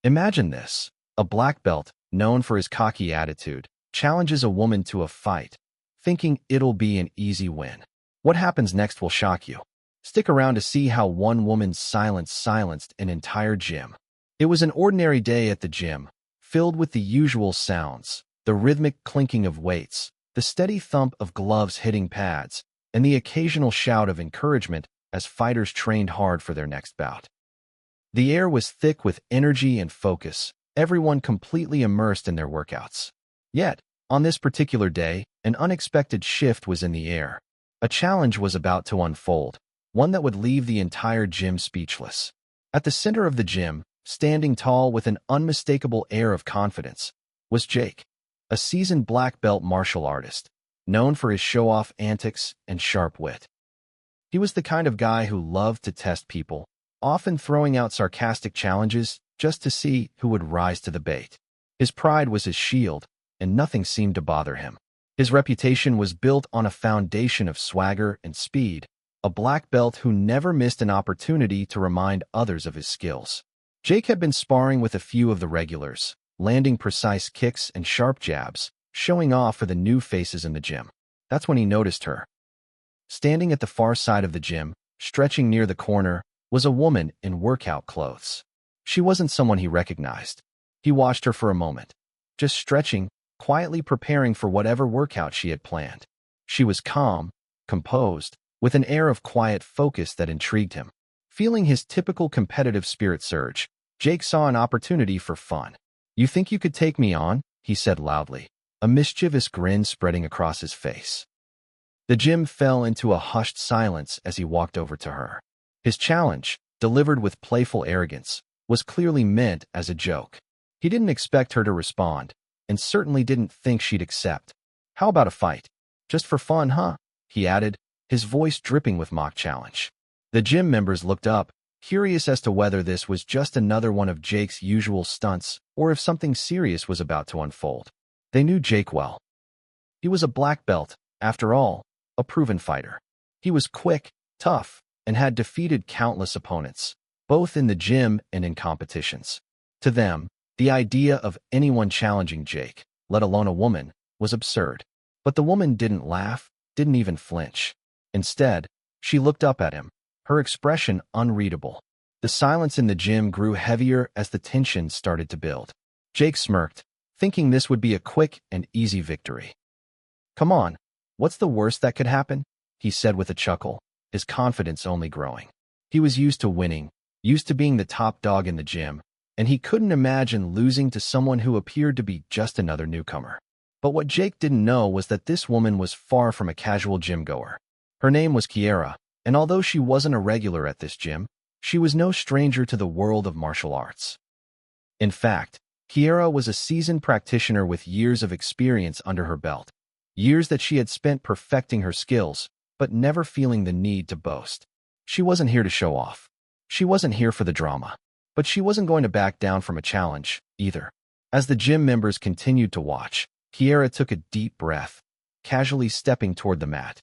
Imagine this. A black belt, known for his cocky attitude, challenges a woman to a fight, thinking it'll be an easy win. What happens next will shock you. Stick around to see how one woman's silence silenced an entire gym. It was an ordinary day at the gym, filled with the usual sounds, the rhythmic clinking of weights, the steady thump of gloves hitting pads, and the occasional shout of encouragement as fighters trained hard for their next bout. The air was thick with energy and focus, everyone completely immersed in their workouts. Yet, on this particular day, an unexpected shift was in the air. A challenge was about to unfold, one that would leave the entire gym speechless. At the center of the gym, standing tall with an unmistakable air of confidence, was Jake, a seasoned black belt martial artist, known for his show-off antics and sharp wit. He was the kind of guy who loved to test people, often throwing out sarcastic challenges just to see who would rise to the bait. His pride was his shield, and nothing seemed to bother him. His reputation was built on a foundation of swagger and speed, a black belt who never missed an opportunity to remind others of his skills. Jake had been sparring with a few of the regulars, landing precise kicks and sharp jabs, showing off for the new faces in the gym. That's when he noticed her. Standing at the far side of the gym, stretching near the corner, was a woman in workout clothes. She wasn't someone he recognized. He watched her for a moment, just stretching, quietly preparing for whatever workout she had planned. She was calm, composed, with an air of quiet focus that intrigued him. Feeling his typical competitive spirit surge, Jake saw an opportunity for fun. "You think you could take me on?" he said loudly, a mischievous grin spreading across his face. The gym fell into a hushed silence as he walked over to her. His challenge, delivered with playful arrogance, was clearly meant as a joke. He didn't expect her to respond, and certainly didn't think she'd accept. "How about a fight? Just for fun, huh?" he added, his voice dripping with mock challenge. The gym members looked up, curious as to whether this was just another one of Jake's usual stunts or if something serious was about to unfold. They knew Jake well. He was a black belt, after all, a proven fighter. He was quick, tough, and had defeated countless opponents, both in the gym and in competitions. To them, the idea of anyone challenging Jake, let alone a woman, was absurd. But the woman didn't laugh, didn't even flinch. Instead, she looked up at him, her expression unreadable. The silence in the gym grew heavier as the tension started to build. Jake smirked, thinking this would be a quick and easy victory. "Come on, what's the worst that could happen?" he said with a chuckle, his confidence only growing. He was used to winning, used to being the top dog in the gym, and he couldn't imagine losing to someone who appeared to be just another newcomer. But what Jake didn't know was that this woman was far from a casual gym goer. Her name was Kiera, and although she wasn't a regular at this gym, she was no stranger to the world of martial arts. In fact, Kiera was a seasoned practitioner with years of experience under her belt, years that she had spent perfecting her skills, but never feeling the need to boast. She wasn't here to show off. She wasn't here for the drama. But she wasn't going to back down from a challenge, either. As the gym members continued to watch, Kiera took a deep breath, casually stepping toward the mat.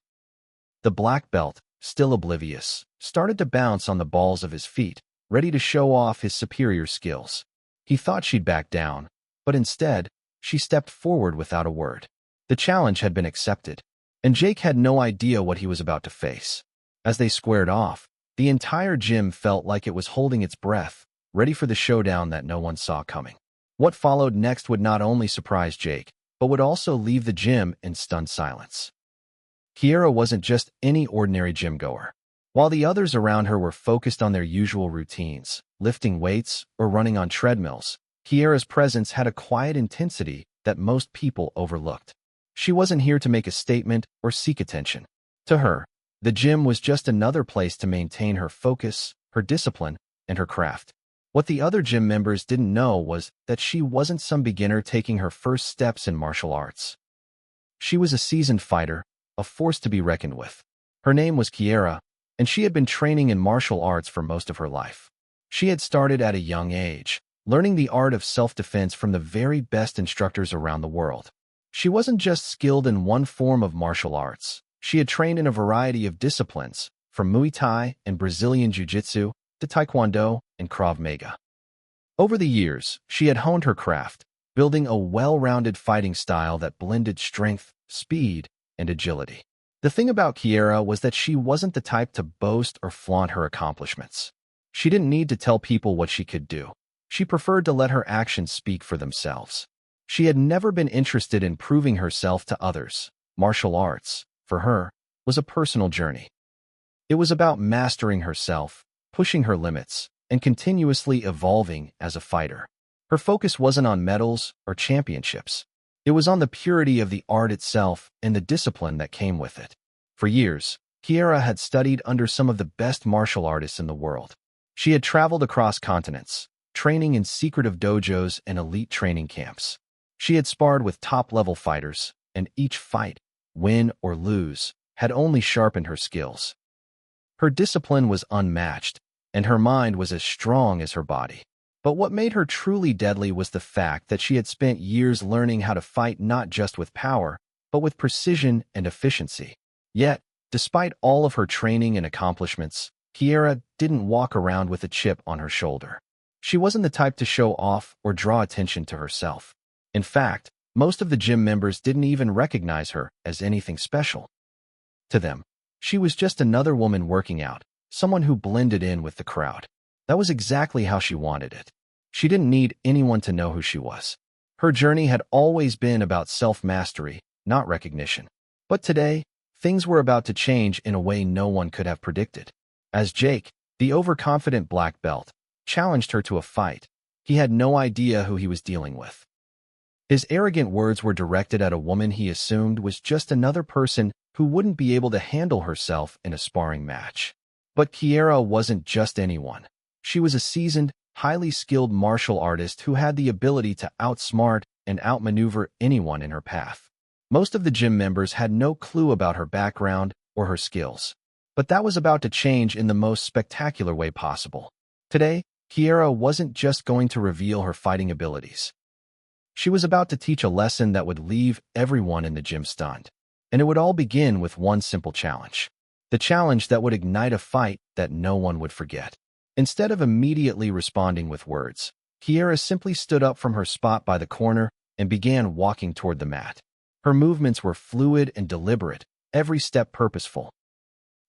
The black belt, still oblivious, started to bounce on the balls of his feet, ready to show off his superior skills. He thought she'd back down, but instead, she stepped forward without a word. The challenge had been accepted, and Jake had no idea what he was about to face. As they squared off, the entire gym felt like it was holding its breath, ready for the showdown that no one saw coming. What followed next would not only surprise Jake, but would also leave the gym in stunned silence. Kiera wasn't just any ordinary gym goer. While the others around her were focused on their usual routines, lifting weights or running on treadmills, Kiera's presence had a quiet intensity that most people overlooked. She wasn't here to make a statement or seek attention. To her, the gym was just another place to maintain her focus, her discipline, and her craft. What the other gym members didn't know was that she wasn't some beginner taking her first steps in martial arts. She was a seasoned fighter, a force to be reckoned with. Her name was Kiera, and she had been training in martial arts for most of her life. She had started at a young age, learning the art of self-defense from the very best instructors around the world. She wasn't just skilled in one form of martial arts. She had trained in a variety of disciplines, from Muay Thai and Brazilian Jiu-Jitsu to Taekwondo and Krav Maga. Over the years, she had honed her craft, building a well-rounded fighting style that blended strength, speed, and agility. The thing about Kiera was that she wasn't the type to boast or flaunt her accomplishments. She didn't need to tell people what she could do. She preferred to let her actions speak for themselves. She had never been interested in proving herself to others. Martial arts, for her, was a personal journey. It was about mastering herself, pushing her limits, and continuously evolving as a fighter. Her focus wasn't on medals or championships. It was on the purity of the art itself and the discipline that came with it. For years, Kiera had studied under some of the best martial artists in the world. She had traveled across continents, training in secretive dojos and elite training camps. She had sparred with top-level fighters, and each fight, win or lose, had only sharpened her skills. Her discipline was unmatched, and her mind was as strong as her body. But what made her truly deadly was the fact that she had spent years learning how to fight not just with power, but with precision and efficiency. Yet, despite all of her training and accomplishments, Kiera didn't walk around with a chip on her shoulder. She wasn't the type to show off or draw attention to herself. In fact, most of the gym members didn't even recognize her as anything special. To them, she was just another woman working out, someone who blended in with the crowd. That was exactly how she wanted it. She didn't need anyone to know who she was. Her journey had always been about self-mastery, not recognition. But today, things were about to change in a way no one could have predicted. As Jake, the overconfident black belt, challenged her to a fight, he had no idea who he was dealing with. His arrogant words were directed at a woman he assumed was just another person who wouldn't be able to handle herself in a sparring match. But Kiera wasn't just anyone. She was a seasoned, highly skilled martial artist who had the ability to outsmart and outmaneuver anyone in her path. Most of the gym members had no clue about her background or her skills. But that was about to change in the most spectacular way possible. Today, Kiera wasn't just going to reveal her fighting abilities. She was about to teach a lesson that would leave everyone in the gym stunned. And it would all begin with one simple challenge. The challenge that would ignite a fight that no one would forget. Instead of immediately responding with words, Kiera simply stood up from her spot by the corner and began walking toward the mat. Her movements were fluid and deliberate, every step purposeful.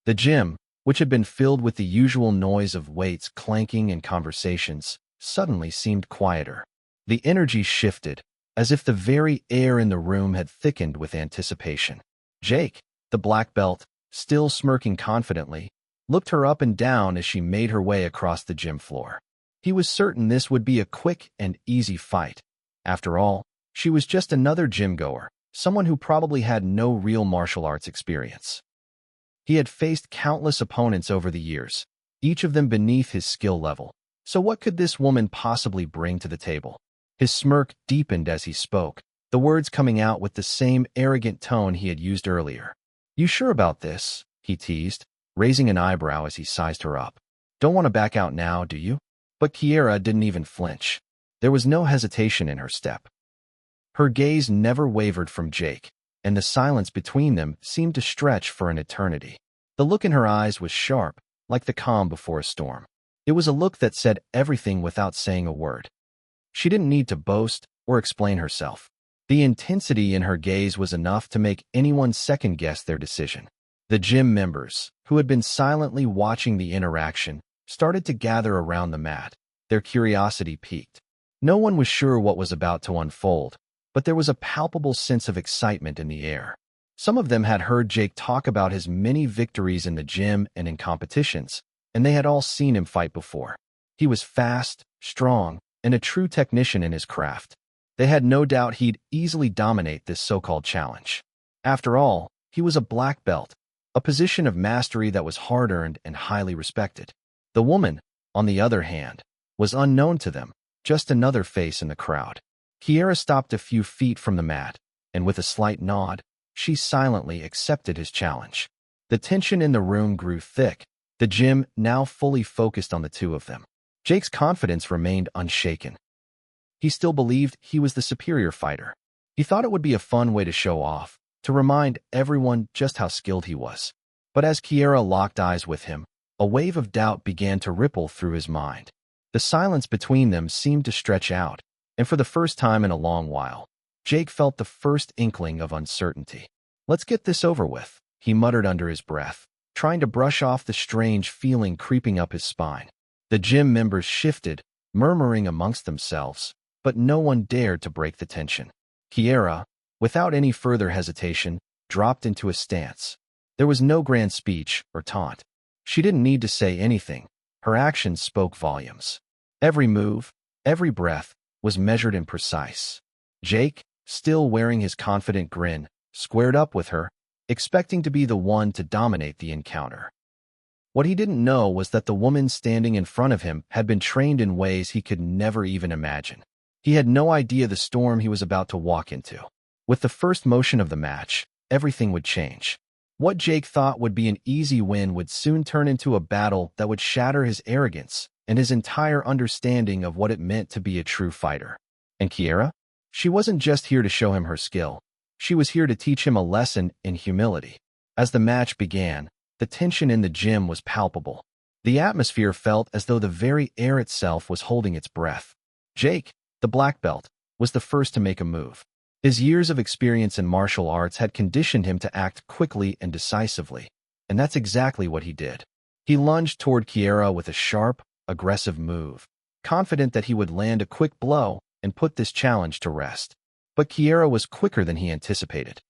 The gym, which had been filled with the usual noise of weights clanking and conversations, suddenly seemed quieter. The energy shifted, as if the very air in the room had thickened with anticipation. Jake, the black belt, still smirking confidently, looked her up and down as she made her way across the gym floor. He was certain this would be a quick and easy fight. After all, she was just another gym-goer, someone who probably had no real martial arts experience. He had faced countless opponents over the years, each of them beneath his skill level. So what could this woman possibly bring to the table? His smirk deepened as he spoke, the words coming out with the same arrogant tone he had used earlier. "You sure about this?" he teased, raising an eyebrow as he sized her up. "Don't want to back out now, do you?" But Kiera didn't even flinch. There was no hesitation in her step. Her gaze never wavered from Jake, and the silence between them seemed to stretch for an eternity. The look in her eyes was sharp, like the calm before a storm. It was a look that said everything without saying a word. She didn't need to boast or explain herself. The intensity in her gaze was enough to make anyone second-guess their decision. The gym members, who had been silently watching the interaction, started to gather around the mat. Their curiosity piqued. No one was sure what was about to unfold, but there was a palpable sense of excitement in the air. Some of them had heard Jake talk about his many victories in the gym and in competitions, and they had all seen him fight before. He was fast, strong, and a true technician in his craft. They had no doubt he'd easily dominate this so-called challenge. After all, he was a black belt, a position of mastery that was hard-earned and highly respected. The woman, on the other hand, was unknown to them, just another face in the crowd. Kiera stopped a few feet from the mat, and with a slight nod, she silently accepted his challenge. The tension in the room grew thick, the gym now fully focused on the two of them. Jake's confidence remained unshaken. He still believed he was the superior fighter. He thought it would be a fun way to show off, to remind everyone just how skilled he was. But as Kiera locked eyes with him, a wave of doubt began to ripple through his mind. The silence between them seemed to stretch out, and for the first time in a long while, Jake felt the first inkling of uncertainty. "Let's get this over with," he muttered under his breath, trying to brush off the strange feeling creeping up his spine. The gym members shifted, murmuring amongst themselves, but no one dared to break the tension. Kiera, without any further hesitation, dropped into a stance. There was no grand speech or taunt. She didn't need to say anything. Her actions spoke volumes. Every move, every breath, was measured and precise. Jake, still wearing his confident grin, squared up with her, expecting to be the one to dominate the encounter. What he didn't know was that the woman standing in front of him had been trained in ways he could never even imagine. He had no idea the storm he was about to walk into. With the first motion of the match, everything would change. What Jake thought would be an easy win would soon turn into a battle that would shatter his arrogance and his entire understanding of what it meant to be a true fighter. And Kiera? She wasn't just here to show him her skill. She was here to teach him a lesson in humility. As the match began, the tension in the gym was palpable. The atmosphere felt as though the very air itself was holding its breath. Jake, the black belt, was the first to make a move. His years of experience in martial arts had conditioned him to act quickly and decisively, and that's exactly what he did. He lunged toward Kiera with a sharp, aggressive move, confident that he would land a quick blow and put this challenge to rest. But Kiera was quicker than he anticipated.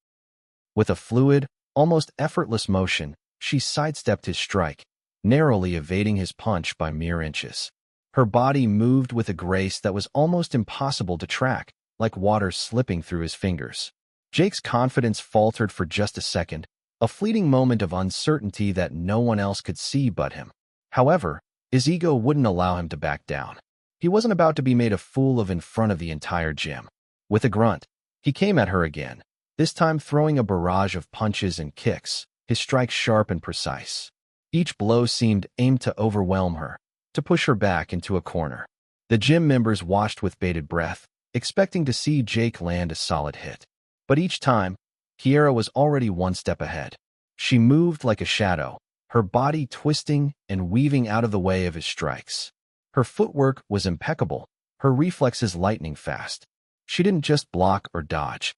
With a fluid, almost effortless motion, she sidestepped his strike, narrowly evading his punch by mere inches. Her body moved with a grace that was almost impossible to track, like water slipping through his fingers. Jake's confidence faltered for just a second, a fleeting moment of uncertainty that no one else could see but him. However, his ego wouldn't allow him to back down. He wasn't about to be made a fool of in front of the entire gym. With a grunt, he came at her again, this time throwing a barrage of punches and kicks, his strikes sharp and precise. Each blow seemed aimed to overwhelm her, to push her back into a corner. The gym members watched with bated breath, expecting to see Jake land a solid hit. But each time, Kiera was already one step ahead. She moved like a shadow, her body twisting and weaving out of the way of his strikes. Her footwork was impeccable, her reflexes lightning fast. She didn't just block or dodge.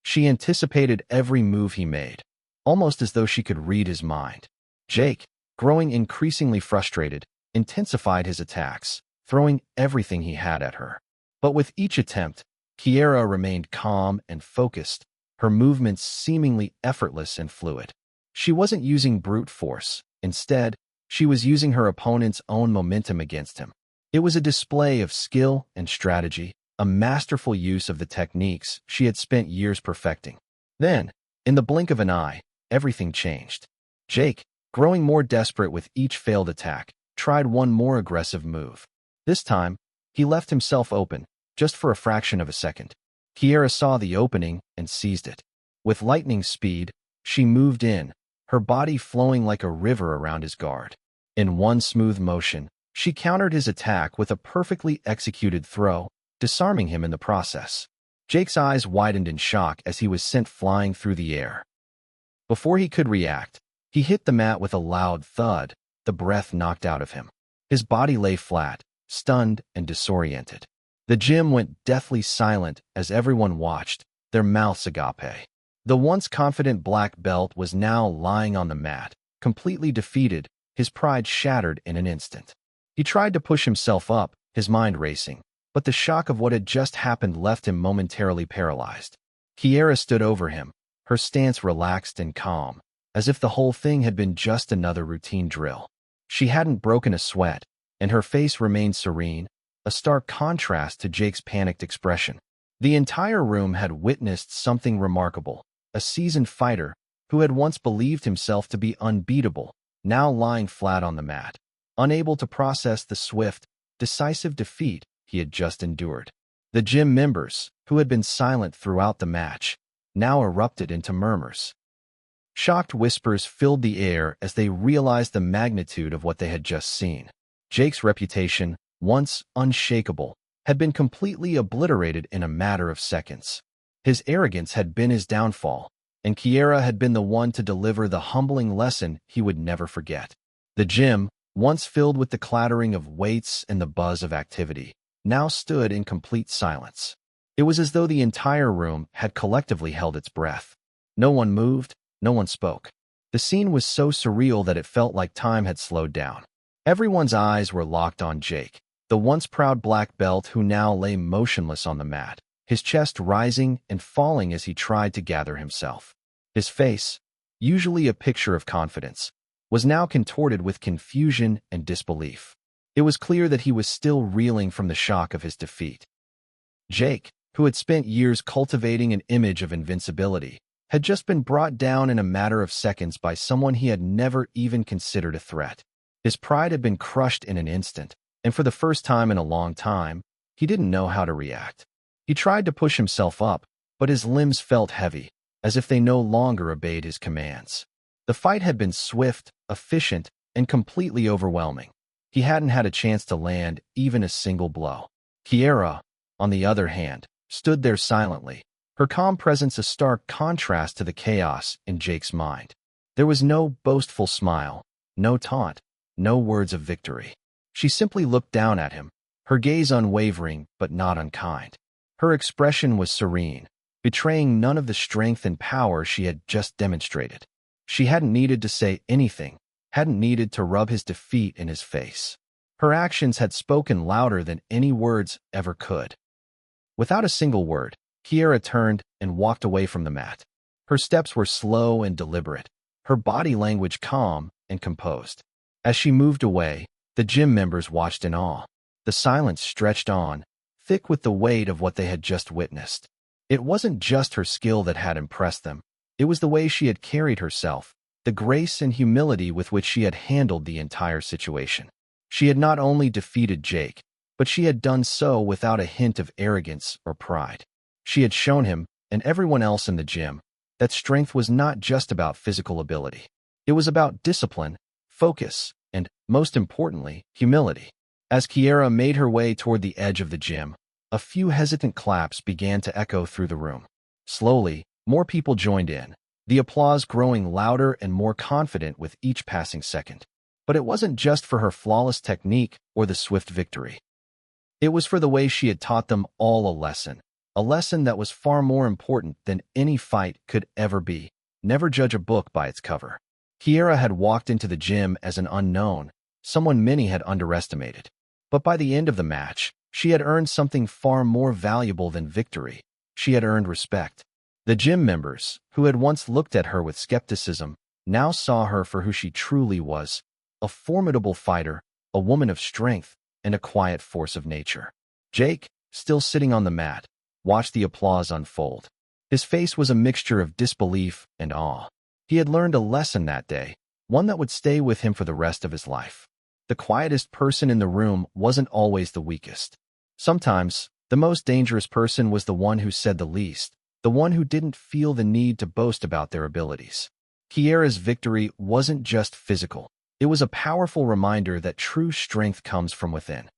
She anticipated every move he made, almost as though she could read his mind. Jake, growing increasingly frustrated, intensified his attacks, throwing everything he had at her. But with each attempt, Kiera remained calm and focused, her movements seemingly effortless and fluid. She wasn't using brute force. Instead, she was using her opponent's own momentum against him. It was a display of skill and strategy, a masterful use of the techniques she had spent years perfecting. Then, in the blink of an eye, everything changed. Jake, growing more desperate with each failed attack, tried one more aggressive move. This time, he left himself open, just for a fraction of a second. Kiera saw the opening and seized it. With lightning speed, she moved in, her body flowing like a river around his guard. In one smooth motion, she countered his attack with a perfectly executed throw, disarming him in the process. Jake's eyes widened in shock as he was sent flying through the air. Before he could react, he hit the mat with a loud thud, the breath knocked out of him. His body lay flat, stunned and disoriented. The gym went deathly silent as everyone watched, their mouths agape. The once confident black belt was now lying on the mat, completely defeated, his pride shattered in an instant. He tried to push himself up, his mind racing, but the shock of what had just happened left him momentarily paralyzed. Kiera stood over him, her stance relaxed and calm, as if the whole thing had been just another routine drill. She hadn't broken a sweat, and her face remained serene, a stark contrast to Jake's panicked expression. The entire room had witnessed something remarkable, a seasoned fighter who had once believed himself to be unbeatable, now lying flat on the mat, unable to process the swift, decisive defeat he had just endured. The gym members, who had been silent throughout the match, now erupted into murmurs. Shocked whispers filled the air as they realized the magnitude of what they had just seen. Jake's reputation, once unshakable, had been completely obliterated in a matter of seconds. His arrogance had been his downfall, and Kiera had been the one to deliver the humbling lesson he would never forget. The gym, once filled with the clattering of weights and the buzz of activity, now stood in complete silence. It was as though the entire room had collectively held its breath. No one moved, no one spoke. The scene was so surreal that it felt like time had slowed down. Everyone's eyes were locked on Jake, the once proud black belt who now lay motionless on the mat, his chest rising and falling as he tried to gather himself. His face, usually a picture of confidence, was now contorted with confusion and disbelief. It was clear that he was still reeling from the shock of his defeat. Jake, who had spent years cultivating an image of invincibility, had just been brought down in a matter of seconds by someone he had never even considered a threat. His pride had been crushed in an instant, and for the first time in a long time, he didn't know how to react. He tried to push himself up, but his limbs felt heavy, as if they no longer obeyed his commands. The fight had been swift, efficient, and completely overwhelming. He hadn't had a chance to land even a single blow. Kiera, on the other hand, stood there silently, her calm presence a stark contrast to the chaos in Jake's mind. There was no boastful smile, no taunt, no words of victory. She simply looked down at him, her gaze unwavering but not unkind. Her expression was serene, betraying none of the strength and power she had just demonstrated. She hadn't needed to say anything, hadn't needed to rub his defeat in his face. Her actions had spoken louder than any words ever could. Without a single word, Kiera turned and walked away from the mat. Her steps were slow and deliberate, her body language calm and composed. As she moved away, the gym members watched in awe. The silence stretched on, thick with the weight of what they had just witnessed. It wasn't just her skill that had impressed them. It was the way she had carried herself, the grace and humility with which she had handled the entire situation. She had not only defeated Jake, but she had done so without a hint of arrogance or pride. She had shown him, and everyone else in the gym, that strength was not just about physical ability. It was about discipline, focus, and, most importantly, humility. As Kiera made her way toward the edge of the gym, a few hesitant claps began to echo through the room. Slowly, more people joined in, the applause growing louder and more confident with each passing second. But it wasn't just for her flawless technique or the swift victory. It was for the way she had taught them all a lesson that was far more important than any fight could ever be. Never judge a book by its cover. Kiera had walked into the gym as an unknown, someone many had underestimated. But by the end of the match, she had earned something far more valuable than victory. She had earned respect. The gym members, who had once looked at her with skepticism, now saw her for who she truly was, a formidable fighter, a woman of strength, and a quiet force of nature. Jake, still sitting on the mat, watched the applause unfold. His face was a mixture of disbelief and awe. He had learned a lesson that day, one that would stay with him for the rest of his life. The quietest person in the room wasn't always the weakest. Sometimes, the most dangerous person was the one who said the least, the one who didn't feel the need to boast about their abilities. Kiera's victory wasn't just physical. It was a powerful reminder that true strength comes from within.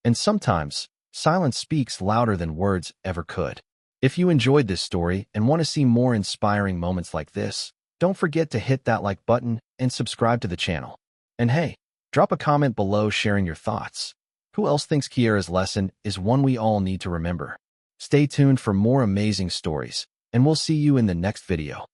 And sometimes, silence speaks louder than words ever could. If you enjoyed this story and want to see more inspiring moments like this, don't forget to hit that like button and subscribe to the channel. And hey, drop a comment below sharing your thoughts. Who else thinks Kiera's lesson is one we all need to remember? Stay tuned for more amazing stories, and we'll see you in the next video.